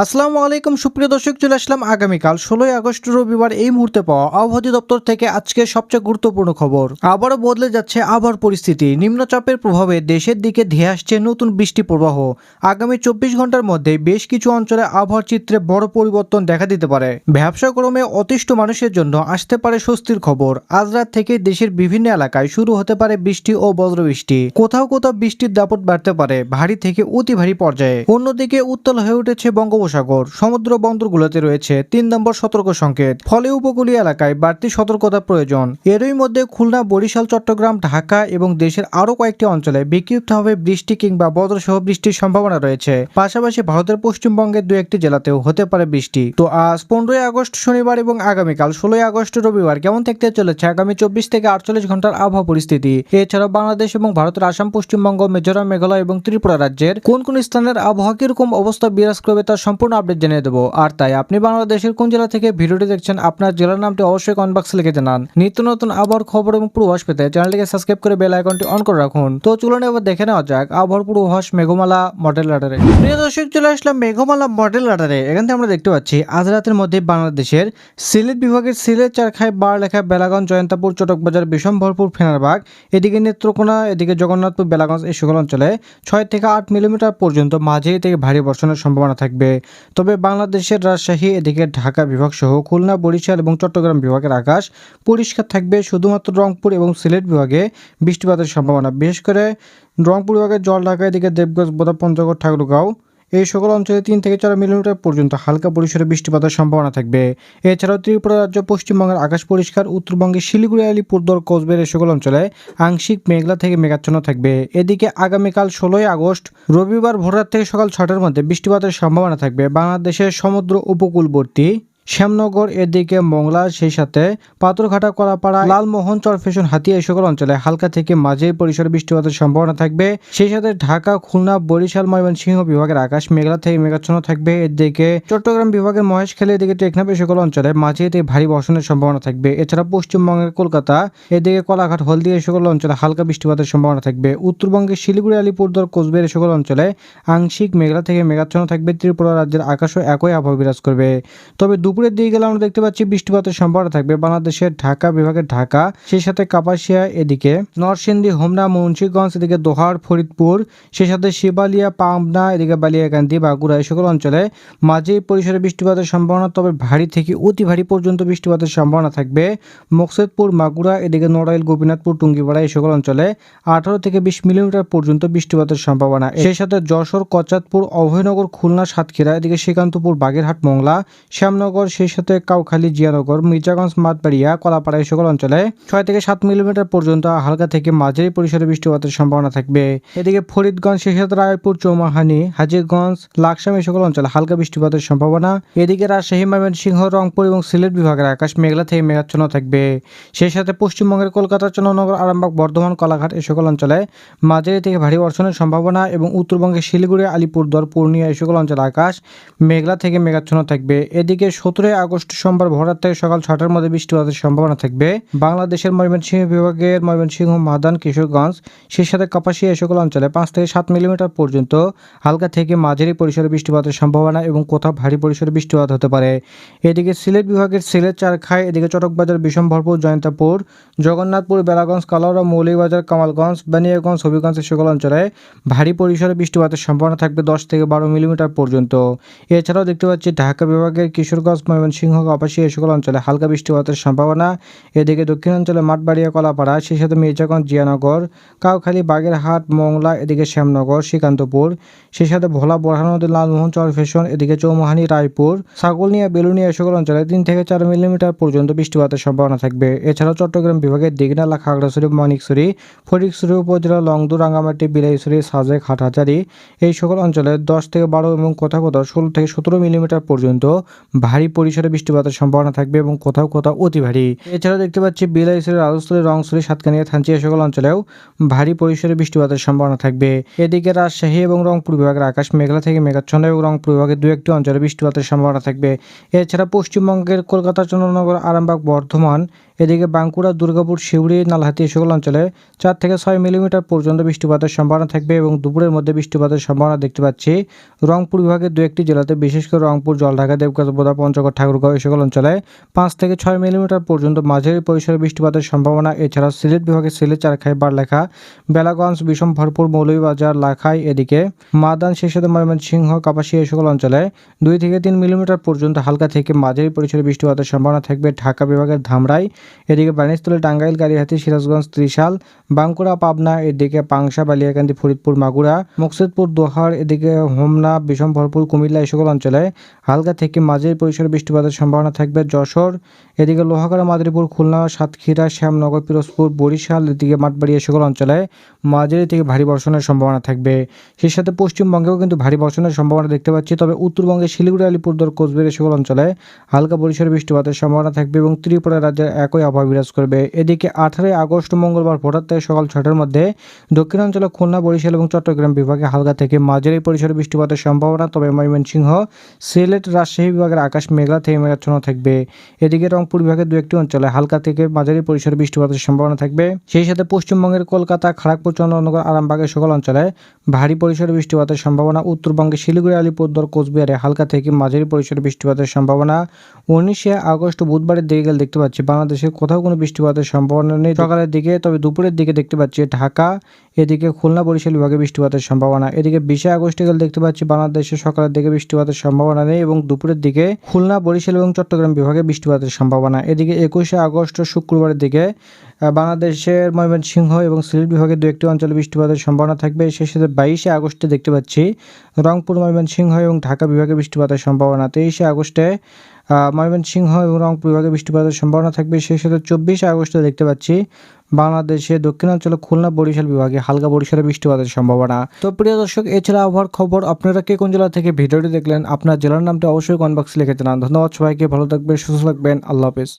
আসসালামু আলাইকুম সুপ্রিয় দর্শক, চলে আসলাম আগামীকাল 16ই আগস্ট রবিবার এই মুহূর্তে পাওয়া আবহাওয়া অধিদপ্তর থেকে আজকে সবচেয়ে গুরুত্বপূর্ণ খবর। আবারও বদলে যাচ্ছে আবহাওয়ার পরিস্থিতি। নিম্নচাপের প্রভাবে দেশের দিকে ধেয়ে আসছে নতুন বৃষ্টি প্রবাহ। আগামী 24 ঘন্টার মধ্যে বেশ কিছু অঞ্চলে আবহাওয়ার চিত্রে বড় পরিবর্তন দেখা দিতে পারে। ব্যবসা কর্মে অতিষ্ঠ মানুষের জন্য আসতে পারে স্বস্তির খবর। আজ রাত থেকে দেশের বিভিন্ন এলাকায় শুরু হতে পারে বৃষ্টি ও বজ্রবৃষ্টি। কোথাও কোথাও বৃষ্টির দাপট বাড়তে পারে ভারী থেকে অতি ভারী পর্যায়ে। অন্যদিকে উত্তাল হয়ে উঠেছে বঙ্গোপসাগর। সমুদ্র বন্দরগুলোতে রয়েছে 3 নম্বর সতর্ক সংকেত। ফলে উপকূলীয় এলাকায় বাড়তি সতর্কতা প্রয়োজন। এরই মধ্যে খুলনা, বরিশাল, চট্টগ্রাম, ঢাকা এবং দেশের আরো কয়েকটি অঞ্চলে বিক্ষিপ্তভাবে বৃষ্টি কিংবা বজ্রসহ বৃষ্টির সম্ভাবনা রয়েছে। পাশাপাশি ভারতের পশ্চিমবঙ্গের দু একটি জেলাতেও হতে পারে বৃষ্টি। তো আজ 15ই আগস্ট শনিবার এবং আগামীকাল 16ই আগস্ট রবিবার কেমন থাকতে চলেছে আগামী 24 থেকে 48 ঘন্টার আবহাওয়া পরিস্থিতি। এছাড়াও বাংলাদেশ এবং ভারতের আসাম, পশ্চিমবঙ্গ, মিজোরাম, মেঘালয় এবং ত্রিপুরা রাজ্যের কোন কোন স্থানের আবহাওয়া কিরকম অবস্থা বিরাজ করবে তার সম্পূর্ণ আপডেট জানিয়ে দেবো। আর তাই আপনি বাংলাদেশের কোন জেলা থেকে ভিডিওটি দেখছেন, আপনার জেলার নামটি অবশ্যই কমেন্ট বক্সে লিখে জানান। নিত্য নতুন আবহাওয়ার খবর এবং পূর্বাভাস পেতে চ্যানেলটিকে সাবস্ক্রাইব করে বেল আইকনটি অন করে রাখুন। তো চলুন এবার দেখে নেওয়া যাক আবহাওয়ার পূর্বাভাস মেঘমালা মডেল রাডারে। প্রিয় দর্শক, চলে আসলাম মেঘমালা মডেল রাডারে। এখান থেকে আমরা দেখতে পাচ্ছি আজ রাতের মধ্যে বাংলাদেশের সিলেট বিভাগের সিলেট, চারখাই, বারলেখা, বেলাগঞ্জ, জয়ন্তাপুর, চটকবাজার, বিশম্ভরপুর, ফেনারবাগ, এদিকে নেত্রকোনা, এদিকে জগন্নাথপুর, বেলাগঞ্জ এই সকল অঞ্চলে 6 থেকে 8 মিলিমিটার পর্যন্ত মাঝারি থেকে ভারী বর্ষণের সম্ভাবনা থাকবে। তবে বাংলাদেশের রাজশাহী, এদিকে ঢাকা বিভাগ সহ খুলনা, বরিশাল এবং চট্টগ্রাম বিভাগের আকাশ পরিষ্কার থাকবে। শুধুমাত্র রংপুর এবং সিলেট বিভাগে বৃষ্টিপাতের সম্ভাবনা, বিশেষ করে রংপুর বিভাগের জলঢাকা, এদিকে দেবগঞ্জ, বোদা, পঞ্চগড়, ঠাকুরগাঁও এই সকল অঞ্চলে 3 থেকে 4 মিলিমিটার পর্যন্ত হালকা পরিসরে বৃষ্টিপাতের সম্ভাবনা থাকবে। এছাড়াও ত্রিপুরা রাজ্য, পশ্চিমবঙ্গের আকাশ পরিষ্কার। উত্তরবঙ্গের শিলিগুড়ি, আলিপুরদুয়ার, কোচবিহার এই সকল অঞ্চলে আংশিক মেঘলা থেকে মেঘাচ্ছন্ন থাকবে। এদিকে আগামীকাল 16ই আগস্ট রবিবার ভোররাত থেকে সকাল 6টার মধ্যে বৃষ্টিপাতের সম্ভাবনা থাকবে বাংলাদেশের সমুদ্র উপকূলবর্তী শ্যামনগর, এদিকে মংলা, সেই সাথে পাথরঘাটা, কলাপাড়া, লালমোহন, চরফেশন, হাতিয়া এই সকল অঞ্চলে হালকা থেকে মাঝারি পরিসরে বৃষ্টিপাতের সম্ভাবনা থাকবে। সেই সাথে ঢাকা, খুলনা, বরিশাল, ময়মনসিংহ বিভাগের আকাশ মেঘলা থেকে মেঘাচ্ছন্ন থাকবে। এদিকে চট্টগ্রাম বিভাগের মহেশখালী, এদিকে টেকনাফ এই সকল অঞ্চলে মাঝারি থেকে ভারী বর্ষণের সম্ভাবনা থাকবে। এছাড়া পশ্চিমবঙ্গের কলকাতা, এদিকে কলাঘাট, হলদিয়া এই সকল অঞ্চলে হালকা বৃষ্টিপাতের সম্ভাবনা থাকবে। উত্তরবঙ্গের শিলিগুড়ি, আলিপুরদুয়ার, কোচবিহার এই সকল অঞ্চলে আংশিক মেঘলা থেকে মেঘাচ্ছন্ন থাকবে। ত্রিপুরা রাজ্যের আকাশও একই আবহাওয়া বিরাজ করবে। তবে দুপুরের দিকে গেলে আমরা দেখতে পাচ্ছি বৃষ্টিপাতের সম্ভাবনা থাকবে বাংলাদেশের ঢাকা বিভাগের ঢাকা, সেই সাথে কাপাসিয়া, এদিকে নরসিংদী, হোমনা, মুন্সিগঞ্জ, এদিকে দোহার, ফরিদপুর, সেই সাথে শিবালিয়া, পাবনা, এদিকে বালিয়াকান্দি, বাঁকুড়া এই সকল অঞ্চলে মাঝারি পরিসরে বৃষ্টিপাতের সম্ভাবনা, তবে ভারী থেকে অতি ভারী পর্যন্ত বৃষ্টিপাতের সম্ভাবনা থাকবে। মকসেদপুর, মাগুরা, এদিকে নড়াইল, গোপীনাথপুর, টুঙ্গিপাড়া এই সকল অঞ্চলে 18 থেকে 20 মিলিমিটার পর্যন্ত বৃষ্টিপাতের সম্ভাবনা। সেই সাথে যশোর, কচাতপুর, অভয়নগর, খুলনা, সাতক্ষীরা, এদিকে শ্রীকান্তপুর, বাগেরহাট, মংলা, শ্যামনগর, সেই সাথে কাউখালী, জিয়ানগর, মির্জাগঞ্জ, মাতবাড়িয়া, কলাপাড়া এই সকল অঞ্চলে 6 থেকে 7 মিলিমিটার পর্যন্ত হালকা থেকে মাঝারি পরিসরে বৃষ্টিপাতের সম্ভাবনা থাকবে। এদিকে ফরিদগঞ্জ, সেই সাথে রায়পুর, চৌমাহানি, হাজীগঞ্জ, লাকসাম এই সকল অঞ্চলে হালকা বৃষ্টিপাতের সম্ভাবনা। এদিকে রাজশাহী, ময়মনসিংহ, রংপুর এবং সিলেট বিভাগের আকাশ মেঘলা থেকে মেঘাচ্ছন্ন থাকবে। সেই সাথে পশ্চিমবঙ্গের কলকাতা, চন্দ্রনগর, আরামবাগ, বর্ধমান, কলাঘাট এই সকল অঞ্চলে মাঝারি থেকে ভারী বর্ষণের সম্ভাবনা এবং উত্তরবঙ্গের শিলিগুড়ি, আলিপুরদুয়ার, পূর্ণিয়া এই সকল অঞ্চলে আকাশ মেঘলা থেকে মেঘাচ্ছন্ন থাকবে। এদিকে 17 আগস্ট সোমবার ভোররাত থেকে সকাল 6টার মধ্যে বৃষ্টিপাতের সম্ভাবনা থাকবে বাংলাদেশের ময়মনসিংহ বিভাগের ময়মনসিংহ, মাদান, কিশোরগঞ্জ, সেই সাথে কাপাসিয়া এই সকল অঞ্চলে 5 থেকে 7 মিলিমিটার পর্যন্ত হালকা থেকে মাঝারি পরিসরে বৃষ্টিপাতের সম্ভাবনা এবং কোথাও ভারী পরিসরে বৃষ্টিপাত হতে পারে। এদিকে সিলেট বিভাগের সিলেট, চারখাই, এদিকে চটকবাজার, বিশম্ভরপুর, জয়ন্তাপুর, জগন্নাথপুর, বেলাগঞ্জ, কালাউড়া, মৌলভীবাজার, কামালগঞ্জ, বানিয়াগঞ্জ, হবিগঞ্জ এই সকল অঞ্চলে ভারী পরিসরে বৃষ্টিপাতের সম্ভাবনা থাকবে 10 থেকে 12 মিলিমিটার পর্যন্ত। এছাড়াও দেখতে পাচ্ছি ঢাকা বিভাগের কিশোরগঞ্জ, ময়মনসিংহ, কাপাসিয়া এই সকল অঞ্চলে হালকা বৃষ্টিপাতের সম্ভাবনা। এদিকে দক্ষিণাঞ্চলে মাঠবাড়িয়া, কলাপাড়া, সেই সাথে মির্জাগঞ্জ, জিয়ানগর, কাউখালী, বাগেরহাট, মংলা, এদিকে শ্যামনগর, শ্রীকান্তপুর, সেই সাথে ভোলা, বোরহানউদ্দিন, লালমোহন, চরফেশন, এদিকে চৌমুহানি, রায়পুর, ছাগলনিয়া, বেলুনিয়া এই সকল অঞ্চলে 3 থেকে 4 মিলিমিটার পর্যন্ত বৃষ্টিপাতের সম্ভাবনা থাকবে। এছাড়াও চট্টগ্রাম বিভাগের দিঘনালা, খাগড়াছড়ি, মানিকছড়ি, ফটিকছড়ি উপজেলা, লংদু, রাঙ্গামাটি, বিলাইছড়ি, সাজেক, হাটহাজারী এই সকল অঞ্চলে 10 থেকে 12 এবং কোথাও কোথাও 16 থেকে 17 মিলিমিটার পর্যন্ত ভারী পরিসরে বৃষ্টিপাতের সম্ভাবনা থাকবে এবং কোথাও কোথাও অতি ভারী। এছাড়াও দেখতে পাচ্ছি বিলাইছড়ি, রাজস্থলী, রংছড়ি, সাতকানিয়া, থানচি এই সকল অঞ্চলেও ভারী পরিসরে বৃষ্টিপাতের সম্ভাবনা থাকবে। এদিকে রাজশাহী এবং রংপুর বিভাগের আকাশ মেঘলা থেকে মেঘাচ্ছন্ন এবং রংপুর বিভাগের 2-1টি অঞ্চলে বৃষ্টিপাতের সম্ভাবনা থাকবে। এছাড়া পশ্চিমবঙ্গের কলকাতা, চন্দ্রনগর, আরামবাগ, বর্ধমান, এদিকে বাঁকুড়া, দুর্গাপুর, সিউড়ি, নলহাটি এই সকল অঞ্চলে 4 থেকে 6 মিলিমিটার পর্যন্ত বৃষ্টিপাতের সম্ভাবনা থাকবে এবং দুপুরের মধ্যে বৃষ্টিপাতের সম্ভাবনা দেখতে পাচ্ছি রংপুর বিভাগের 2-1টি জেলাতে, বিশেষ করে রংপুর, জলঢাকা, দেবগঞ্জ, বোদা, পঞ্চগড়, ঠাকুরগাঁও এই সকল অঞ্চলে 5 থেকে 6 মিলিমিটার পর্যন্ত মাঝারি পরিসরে বৃষ্টিপাতের সম্ভাবনা। এছাড়া সিলেট বিভাগের সিলেট, চারখাই, বারলেখা, বেলাগঞ্জ, বিশম্ভরপুর, মৌলভীবাজার, লাখাই, এদিকে মাদান, সেই সাথে ময়মনসিংহ, কাপাসিয়া এই সকল অঞ্চলে 2 থেকে 3 মিলিমিটার পর্যন্ত হালকা থেকে মাঝারি পরিসরে বৃষ্টিপাতের সম্ভাবনা থাকবে। ঢাকা বিভাগের ধামরাই, এদিকে বানিয়াচং, টাঙ্গাইল, গাড়িহাতি, সিরাজগঞ্জ, ত্রিশাল, বাঁকুড়া, পাবনা, এদিকে পাংশা, বালিয়াকান্দি, ফরিদপুর, মাগুরা, মুকসেদপুর, দোহার, এদিকে হোমনা, বিশম্ভরপুর, কুমিল্লা এই সকল অঞ্চলে হালকা থেকে মাঝারি পরিসরে বৃষ্টিপাতের সম্ভাবনা থাকবে। যশোর, এদিকে লোহাগড়া, মাদারীপুর, খুলনা, সাতক্ষীরা, শ্যামনগর, পিরোজপুর, বরিশাল, এদিকে মাঠবাড়ি এই সকল অঞ্চলে মাঝারি থেকে ভারী বর্ষণের সম্ভাবনা থাকবে। সেই সাথে পশ্চিমবঙ্গেও কিন্তু ভারী বর্ষণের সম্ভাবনা দেখতে পাচ্ছি, তবে উত্তরবঙ্গে শিলিগুড়ি, আলিপুরদুয়ার, কোচবিহার এই সকল অঞ্চলে হালকা পরিসরে বৃষ্টিপাতের সম্ভাবনা থাকবে এবং ত্রিপুরা রাজ্যের একই আবহাওয়া বিরাজ করবে। এদিকে 18 আগস্ট মঙ্গলবার ভোর থেকে সকাল 6টার মধ্যে দক্ষিণাঞ্চলে খুলনা, বরিশাল এবং চট্টগ্রাম বিভাগে হালকা থেকে মাঝারি পরিসরে বৃষ্টিপাতের সম্ভাবনা, তবে ময়মনসিংহ, সিলেট, রাজশাহী বিভাগের আকাশ মেঘলা থেকে মেঘাচ্ছন্ন থাকবে। এদিকে রংপুর বিভাগের 2-1টি অঞ্চলে হালকা থেকে মাঝারি পরিসরে বৃষ্টিপাতের সম্ভাবনা থাকবে। সেই সাথে পশ্চিমবঙ্গের কলকাতা, খড়গপুর, চন্দননগর, আরামবাগের সকল অঞ্চলে ভারী পরিসরে বৃষ্টিপাতের সম্ভাবনা। উত্তরবঙ্গে শিলিগুড়ি, আলিপুরদুয়ার, কোচবিহারে হালকা থেকে মাঝারি পরিসরে বৃষ্টিপাতের সম্ভাবনা। 19 আগস্ট বুধবারের দিকে গেলে দেখতে পাচ্ছি বাংলাদেশে কোথাও কোনো বৃষ্টিপাতের সম্ভাবনা নেই সকালের দিকে, তবে দুপুরের দিকে দেখতে পাচ্ছি ঢাকা, এদিকে খুলনা, বরিশাল বিভাগে বৃষ্টিপাতের সম্ভাবনা। এদিকে 20 আগস্টে গেলে দেখতে পাচ্ছি বাংলাদেশে সকালের দিকে বৃষ্টিপাতের সম্ভাবনা নেই এবং দুপুরের দিকে খুলনা, বরিশাল এবং চট্টগ্রাম বিভাগে বৃষ্টিপাতের সম্ভাবনা। এদিকে 21 আগস্ট শুক্রবারের দিকে বাংলাদেশের ময়মনসিংহ এবং সিলেট বিভাগের 2-1টি অঞ্চলে বৃষ্টিপাতের সম্ভাবনা থাকবে। সেই সাথে 22 আগস্টে দেখতে পাচ্ছি রংপুর, ময়মনসিংহ এবং ঢাকা বিভাগে বৃষ্টিপাতের সম্ভাবনা। 23 আগস্টে ময়মনসিংহ এবং রংপুর বিভাগে বৃষ্টিপাতের সম্ভাবনা থাকবে। সেই সাথে 24 আগস্টে দেখতে পাচ্ছি বাংলাদেশের দক্ষিণাঞ্চলে খুলনা, বরিশাল বিভাগে হালকা পরিসরে বৃষ্টিপাতের সম্ভাবনা। তো প্রিয় দর্শক, এছাড়া আবহাওয়ার খবর আপনারা কে কোন জেলা থেকে ভিডিওটি দেখলেন, আপনার জেলার নামটি অবশ্যই কমেন্ট বক্সে লিখে জানান। ধন্যবাদ সবাইকে, ভালো থাকবেন, সুস্থ থাকবেন, আল্লাহ হাফেজ।